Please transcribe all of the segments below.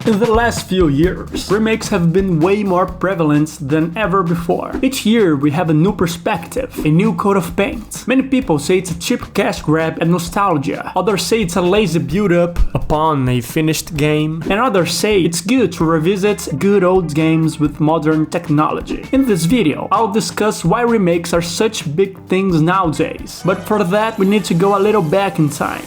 In the last few years, remakes have been way more prevalent than ever before. Each year we have a new perspective, a new coat of paint. Many people say it's a cheap cash grab and nostalgia. Others say it's a lazy build-up upon a finished game. And others say it's good to revisit good old games with modern technology. In this video, I'll discuss why remakes are such big things nowadays. But for that, we need to go a little back in time.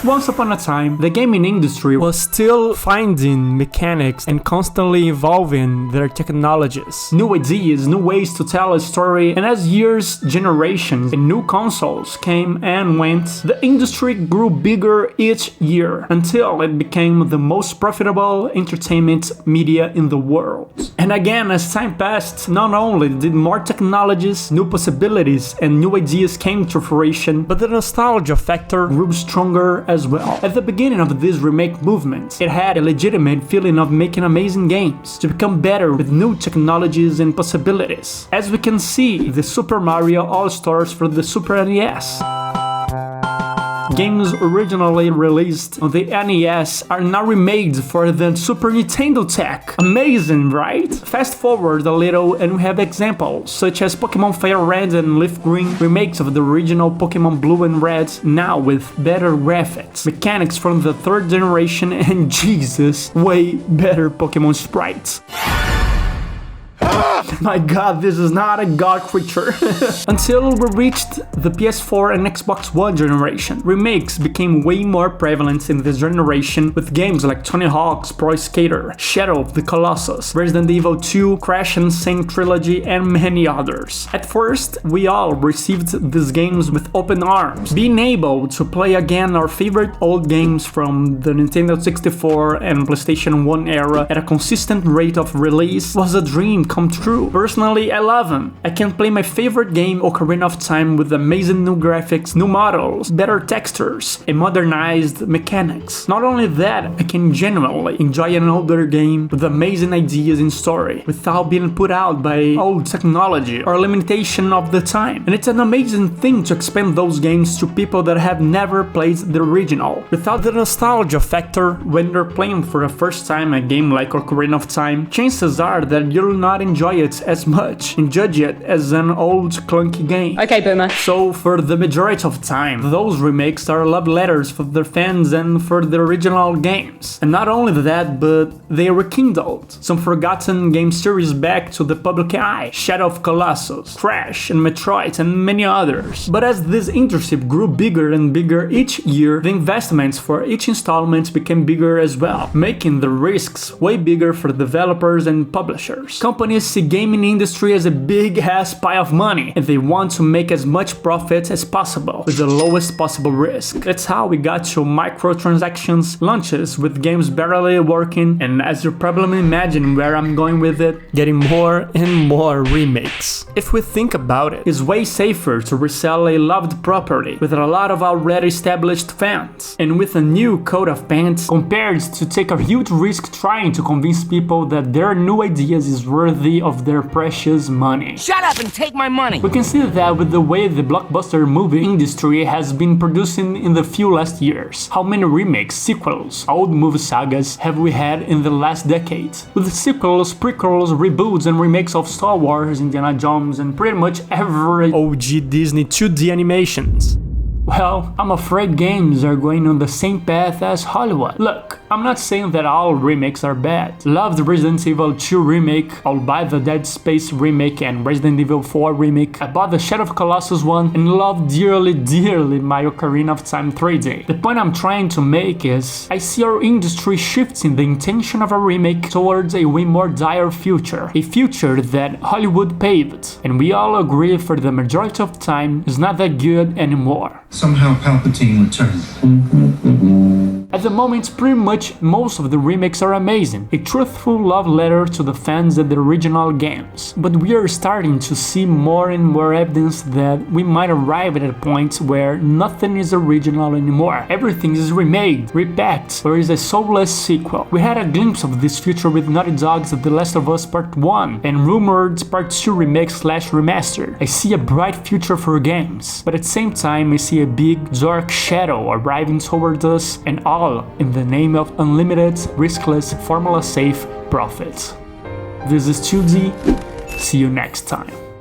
Once upon a time, the gaming industry was still finding mechanics and constantly evolving their technologies. New ideas, new ways to tell a story, and as years, generations, and new consoles came and went, the industry grew bigger each year until it became the most profitable entertainment media in the world. And again, as time passed, not only did more technologies, new possibilities, and new ideas came to fruition, but the nostalgia factor grew stronger as well. At the beginning of this remake movement, it had a legitimate feeling of making amazing games, to become better with new technologies and possibilities. As we can see, the Super Mario All-Stars for the Super NES. Games originally released on the NES are now remade for the Super Nintendo tech. Amazing, right? Fast forward a little and we have examples such as Pokémon Fire Red and Leaf Green, remakes of the original Pokémon Blue and Red, now with better graphics, mechanics from the third generation, and Jesus, way better Pokémon sprites. My god, this is not a god creature. Until we reached the PS4 and Xbox One generation, remakes became way more prevalent in this generation with games like Tony Hawk's Pro Skater, Shadow of the Colossus, Resident Evil 2, Crash and Sane Trilogy, and many others. At first, we all received these games with open arms. Being able to play again our favorite old games from the Nintendo 64 and PlayStation 1 era at a consistent rate of release was a dream come true. Personally, I love them. I can play my favorite game, Ocarina of Time, with amazing new graphics, new models, better textures, and modernized mechanics. Not only that, I can genuinely enjoy an older game with amazing ideas in story, without being put out by old technology or limitation of the time. And it's an amazing thing to expand those games to people that have never played the original. Without the nostalgia factor, when you're playing for the first time a game like Ocarina of Time, chances are that you'll not enjoy it as much and judge it as an old clunky game. Okay, boomer. So for the majority of time, those remakes are love letters for their fans and for the original games. And not only that, but they rekindled some forgotten game series back to the public eye. Shadow of Colossus, Crash, and Metroid, and many others. But as this industry grew bigger and bigger each year, the investments for each installment became bigger as well, making the risks way bigger for developers and publishers. Companies see gaming industry as a big ass pile of money, and they want to make as much profit as possible with the lowest possible risk. That's how we got to microtransactions, launches with games barely working, and as you probably imagine where I'm going with it, getting more and more remakes. If we think about it, it's way safer to resell a loved property with a lot of already established fans, and with a new coat of paint, compared to take a huge risk trying to convince people that their new ideas is worthy of their precious money. Shut up and take my money! We can see that with the way the blockbuster movie industry has been producing in the few last years. How many remakes, sequels, old movie sagas have we had in the last decade? With sequels, prequels, reboots, and remakes of Star Wars, Indiana Jones, and pretty much every OG Disney 2D animations. Well, I'm afraid games are going on the same path as Hollywood. Look, I'm not saying that all remakes are bad. Loved Resident Evil 2 remake, I'll buy the Dead Space remake and Resident Evil 4 remake. I bought the Shadow of Colossus one and love dearly my Ocarina of Time 3D. The point I'm trying to make is, I see our industry shifting the intention of a remake towards a way more dire future. A future that Hollywood paved, and we all agree for the majority of time is not that good anymore. Somehow Palpatine returned. At the moment, pretty much most of the remakes are amazing, a truthful love letter to the fans of the original games. But we are starting to see more and more evidence that we might arrive at a point where nothing is original anymore. Everything is remade, repacked, or is a soulless sequel. We had a glimpse of this future with Naughty Dog's The Last of Us Part 1 and rumored Part 2 remake/remaster. I see a bright future for games, but at the same time I see a big dark shadow arriving towards us, and all all in the name of unlimited, riskless, formula-safe profits. This is 2D, see you next time.